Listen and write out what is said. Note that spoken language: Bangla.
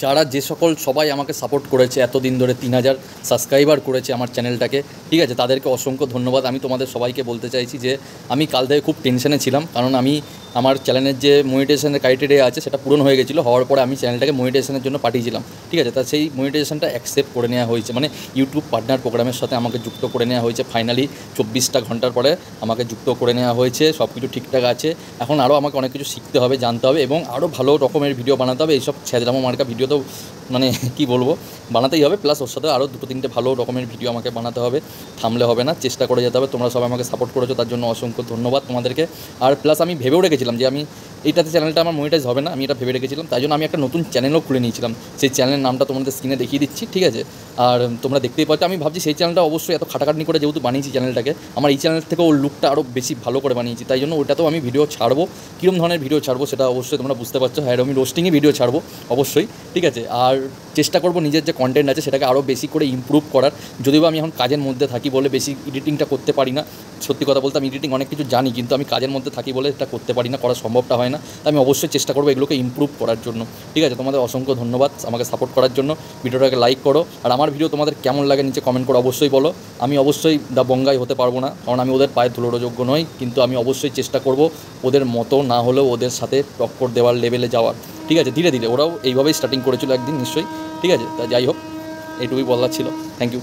যারা যে সকল সবাই আমাকে সাপোর্ট করেছে এতদিন ধরে 3000 সাবস্ক্রাইবার করেছে আমার চ্যানেলটাকে, ঠিক আছে, তাদেরকে অসংখ্য ধন্যবাদ। আমি তোমাদের সবাইকে বলতে চাইছি যে আমি কাল থেকে খুব টেনশনে ছিলাম, কারণ আমি আমার চ্যানেলের যে মনিটাইজেশনের ক্রাইটেরিয়া আছে সেটা পূরণ হয়ে গেছিলো। হওয়ার পরে আমি চ্যানেলটাকে মনিটাইজেশনের জন্য পাঠিয়েছিলাম, ঠিক আছে। তা সেই মনিটাইজেশনটা অ্যাকসেপ্ট করে নেওয়া হয়েছে, মানে ইউটিউব পার্টনার প্রোগ্রামের সাথে আমাকে যুক্ত করে নেওয়া হয়েছে। ফাইনালি 24টা ঘন্টার পরে আমাকে যুক্ত করে নেওয়া হয়েছে, সব কিছু ঠিকঠাক আছে। এখন আরও আমাকে অনেক কিছু শিখতে হবে, জানতে হবে এবং আরও ভালো রকমের ভিডিও বানাতে হবে। এইসব ছ্যাঁচড়ামো মার্কা ভিডিও তো মানে কি বলবো, বানাতেই হবে। প্লাস ওর সাথে আরও 2-3টে ভালো রকমের ভিডিও আমাকে বানাতে হবে, থামলে হবে না, চেষ্টা করে যেতে হবে। তোমরা সবাই আমাকে সাপোর্ট করেছো, তার জন্য অসংখ্য ধন্যবাদ তোমাদেরকে। আর প্লাস আমি ভেবেও রেখেছিলাম যে আমি এইটাতে চ্যানেলটা আমার মনিটাইজ হবে না, আমি এটা ভেবে রেখেছিলাম। তাই জন্য আমি একটা নতুন চ্যানেলও খুলে নিয়েছিলাম। সেই চ্যানেলের নামটা তোমাদের স্ক্রিনে দেখিয়ে দিচ্ছি, ঠিক আছে। আর তোমরা দেখতেই পাচ্ছ, আমি ভাবছি সেই চ্যানেলটা অবশ্যই এত খাটাখাটনি করে যেহেতু বানিয়েছি চ্যানেলটাকে, আমার এই চ্যানেল থেকে ওর লুকটা আরও বেশি ভালো করে বানিয়েছি। তাই জন্য ওটাতেও আমি ভিডিও ছাড়বো। কীরকম ধরনের ভিডিও ছাড়বো সেটা অবশ্যই তোমরা বুঝতে পারছো। হ্যাঁ, আমি রোস্টিংয়ে ভিডিও ছাড়বো অবশ্যই, ঠিক আছে। আর চেষ্টা করবো নিজের যে কন্টেন্ট আছে সেটাকে আরও বেশি করে ইমপ্রুভ করার। যদিও আমি এখন কাজের মধ্যে থাকি বলে বেশি এডিটিংটা করতে পারি না। সত্যি কথা বলতে আমি এডিটিং অনেক কিছু জানি, কিন্তু আমি কাজের মধ্যে থাকি বলে এটা করতে পারি না, করা সম্ভবটা হয় না। তাই আমি অবশ্যই চেষ্টা করবো এগুলোকে ইমপ্রুভ করার জন্য, ঠিক আছে। তোমাদের অসংখ্য ধন্যবাদ আমাকে সাপোর্ট করার জন্য। ভিডিওটাকে লাইক করো, আর আমার ভিডিও তোমাদের কেমন লাগে নিচে কমেন্ট করে অবশ্যই বলো। আমি অবশ্যই দ্য বঙ্গাই হতে পারবো না, কারণ আমি ওদের পায়ে ধুলোর যোগ্য নই, কিন্তু আমি অবশ্যই চেষ্টা করব ওদের মতো না হলেও ওদের সাথে টক্কর দেওয়ার লেভেলে যাওয়ার, ঠিক আছে। ধীরে ধীরে ওরাও এইভাবেই স্টার্টিং করেছিল একদিন নিশ্চয়ই, ঠিক আছে। তা যাই হোক, এইটুকুই বলার ছিল। Thank you.